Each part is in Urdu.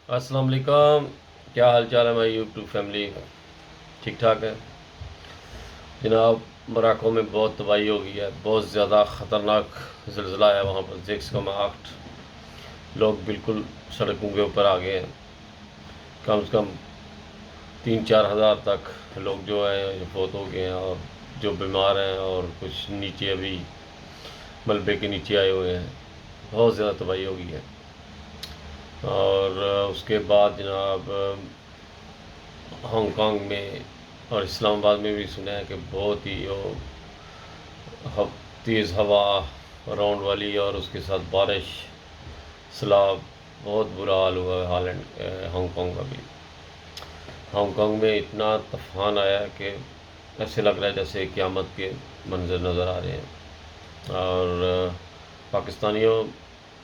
السلام علیکم، کیا حال چال ہے ہماری یوٹیوب فیملی؟ ٹھیک ٹھاک ہے جناب۔ مراکو میں بہت تباہی ہو گئی ہے، بہت زیادہ خطرناک زلزلہ ہے وہاں پر 6.8۔ لوگ بالکل سڑکوں کے اوپر آ گئے ہیں، کم سے کم 3-4 ہزار تک لوگ جو ہیں فوت ہو گئے ہیں، اور جو بیمار ہیں اور کچھ نیچے ابھی ملبے کے نیچے آئے ہوئے ہیں۔ بہت زیادہ تباہی ہو گئی ہے۔ اور اس کے بعد جناب ہانگ کانگ میں اور اسلام آباد میں بھی سنا ہے کہ بہت ہی تیز ہوا راؤنڈ والی اور اس کے ساتھ بارش، سیلاب، بہت برا حال ہوا ہے ہانگ کانگ کا بھی۔ ہانگ کانگ میں اتنا طوفان آیا کہ ایسے لگ رہا ہے جیسے قیامت کے منظر نظر آ رہے ہیں۔ اور پاکستانیوں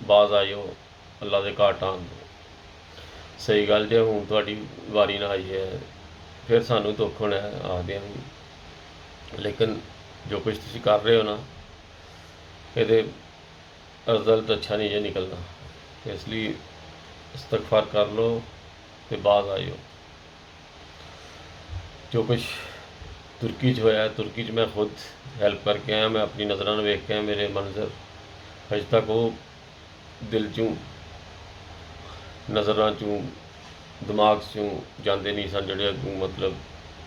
باز آئیو، اللہ دے کاٹان صحیح گل جے ہوں تہاڈی واری نہ آئی ہے پھر سانوں دکھ ہونا ہے آخدے ہیں، لیکن جو کچھ تسی کر رہے ہو نا یہ رزلٹ اچھا نہیں ہے نکلنا، اس لیے استغفار کر لو تو باز آئیو۔ جو کچھ ترکی ہوا ہے، ترکی میں خود ہیلپ کر کے آیا، میں اپنی نظراں ویکھ کے آیا، میرے منظر اج تک وہ دل چوں نظراں چوں دماغ چوں جاندے نہیں سن، جڑے اگوں مطلب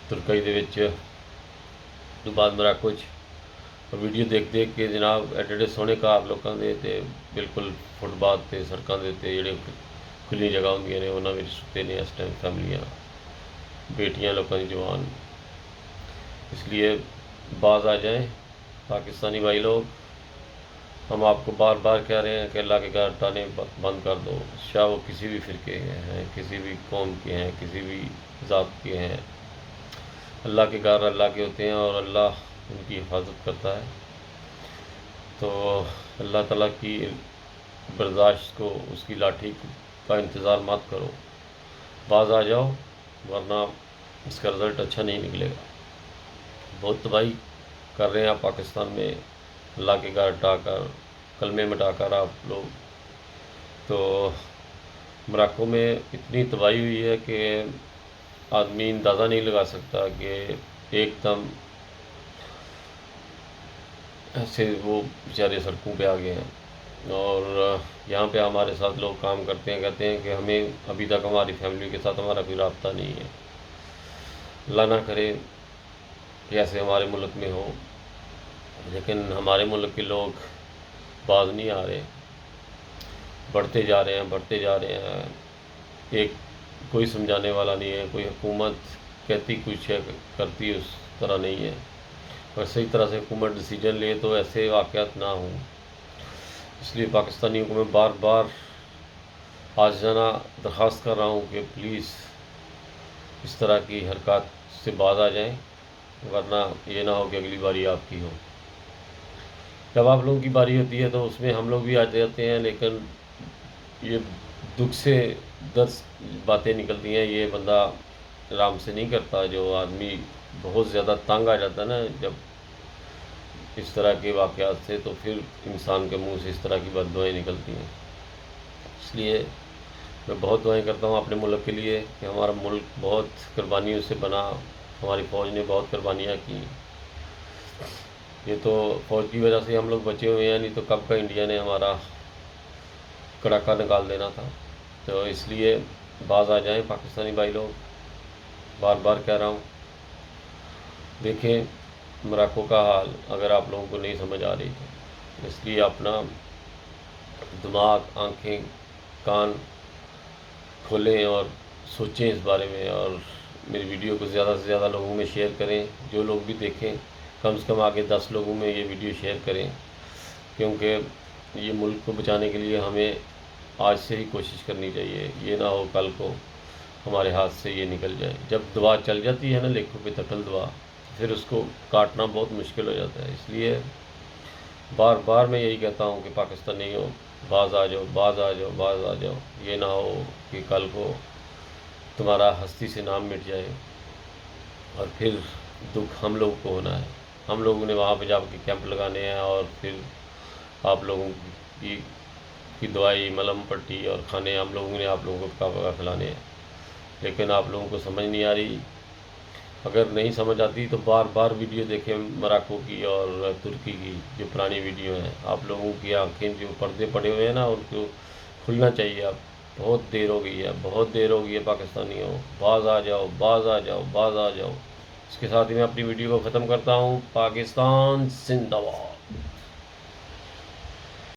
ترکی دے وچ تو بعد مراکو ویڈیو دیکھ کے جناب ایڈے ایڈے سوہنے گھر لوکاں دے تے بالکل فٹ پاتھ تے سڑکاں دے تے جڑے کھلی جگہ ہوندیاں نے انہاں وچ ستے نے اس ٹائم فیملیاں، بیٹیاں لوکاں دی جوان۔ اس لیے باز آ جائیں پاکستانی بھائی لوگ، ہم آپ کو بار بار کہہ رہے ہیں کہ اللہ کے گھر ٹانے بند کر دو، شاہ وہ کسی بھی فرقے کے ہیں، کسی بھی قوم کے ہیں، کسی بھی ذات کے ہیں۔ اللہ کے گھر اللہ کے ہوتے ہیں اور اللہ ان کی حفاظت کرتا ہے، تو اللہ تعالیٰ کی برداشت کو، اس کی لاٹھی کا انتظار مت کرو، باز آ جاؤ ورنہ اس کا رزلٹ اچھا نہیں نکلے گا۔ بہت تباہی کر رہے ہیں آپ پاکستان میں، اللہ کے گھر ڈا کر، کلمے مٹا کر آپ لوگ۔ تو مراکو میں اتنی تباہی ہوئی ہے کہ آدمی اندازہ نہیں لگا سکتا کہ ایک دم ایسے وہ بیچارے سڑکوں پہ آ گئے ہیں۔ اور یہاں پہ ہمارے ساتھ لوگ کام کرتے ہیں، کہتے ہیں کہ ہمیں ابھی تک ہماری فیملی کے ساتھ ہمارا کوئی رابطہ نہیں ہے۔ اللہ نہ کرے کہ ایسے ہمارے ملک میں ہو، لیکن ہمارے ملک کے لوگ باز نہیں آ رہے، بڑھتے جا رہے ہیں، بڑھتے جا رہے ہیں۔ ایک کوئی سمجھانے والا نہیں ہے، کوئی حکومت کہتی کچھ ہے کرتی اس طرح نہیں ہے، اور صحیح طرح سے حکومت ڈیسیجن لے تو ایسے واقعات نہ ہوں۔ اس لیے پاکستانیوں کو میں بار بار عاجزانہ درخواست کر رہا ہوں کہ پلیز اس طرح کی حرکات سے باز آ جائیں، ورنہ یہ نہ ہو کہ اگلی باری آپ کی ہو۔ جب آپ لوگوں کی باری ہوتی ہے تو اس میں ہم لوگ بھی آ جاتے ہیں، لیکن یہ دکھ سے درس باتیں نکلتی ہیں، یہ بندہ آرام سے نہیں کرتا۔ جو آدمی بہت زیادہ تنگ آ جاتا ہے نا جب اس طرح کے واقعات سے، تو پھر انسان کے منہ سے اس طرح کی بد دعائیں نکلتی ہیں۔ اس لیے میں بہت دعائیں کرتا ہوں اپنے ملک کے لیے کہ ہمارا ملک بہت قربانیوں سے بنا، ہماری فوج نے بہت قربانیاں کی۔ یہ تو فوج کی وجہ سے ہم لوگ بچے ہوئے ہیں، نہیں تو کب کا انڈیا نے ہمارا کڑاکا نکال دینا تھا۔ تو اس لیے باز آ جائیں پاکستانی بھائی لوگ، بار بار کہہ رہا ہوں۔ دیکھیں مراکو کا حال اگر آپ لوگوں کو نہیں سمجھ آ رہی تو اس لیے اپنا دماغ، آنکھیں، کان کھولیں اور سوچیں اس بارے میں، اور میری ویڈیو کو زیادہ سے زیادہ لوگوں میں شیئر کریں۔ جو لوگ بھی دیکھیں کم سے کم آگے 10 لوگوں میں یہ ویڈیو شیئر کریں، کیونکہ یہ ملک کو بچانے کے لیے ہمیں آج سے ہی کوشش کرنی چاہیے، یہ نہ ہو کل کو ہمارے ہاتھ سے یہ نکل جائے۔ جب دعا چل جاتی ہے نا لیکھوں پہ تٹل دعا، پھر اس کو کاٹنا بہت مشکل ہو جاتا ہے۔ اس لیے بار بار میں یہی کہتا ہوں کہ پاکستانیوں باز آ جاؤ، باز آ جاؤ، باز آ جاؤ، یہ نہ ہو کہ کل کو تمہارا ہستی سے نام مٹ جائے اور پھر دکھ ہم لوگوں کو ہونا ہے۔ ہم لوگوں نے وہاں پہ جا کے کیمپ لگانے ہیں اور پھر آپ لوگوں کی کی دوائی ملم پٹی اور کھانے ہم لوگوں نے آپ لوگوں کو پکا پکا کھلانے ہیں، لیکن آپ لوگوں کو سمجھ نہیں آ رہی۔ اگر نہیں سمجھ آتی تو بار بار ویڈیو دیکھیں مراکو کی اور ترکی کی جو پرانی ویڈیو ہیں۔ آپ لوگوں کی آنکھیں جو پردے پڑے ہوئے ہیں نا ان کو کھلنا چاہیے۔ اب بہت دیر ہو گئی ہے، بہت دیر ہو گئی ہے پاکستانیوں، باز آ جاؤ، باز آ جاؤ، باز آ جاؤ۔ اس کے ساتھ ہی میں اپنی ویڈیو کو ختم کرتا ہوں۔ پاکستان زندہ باد۔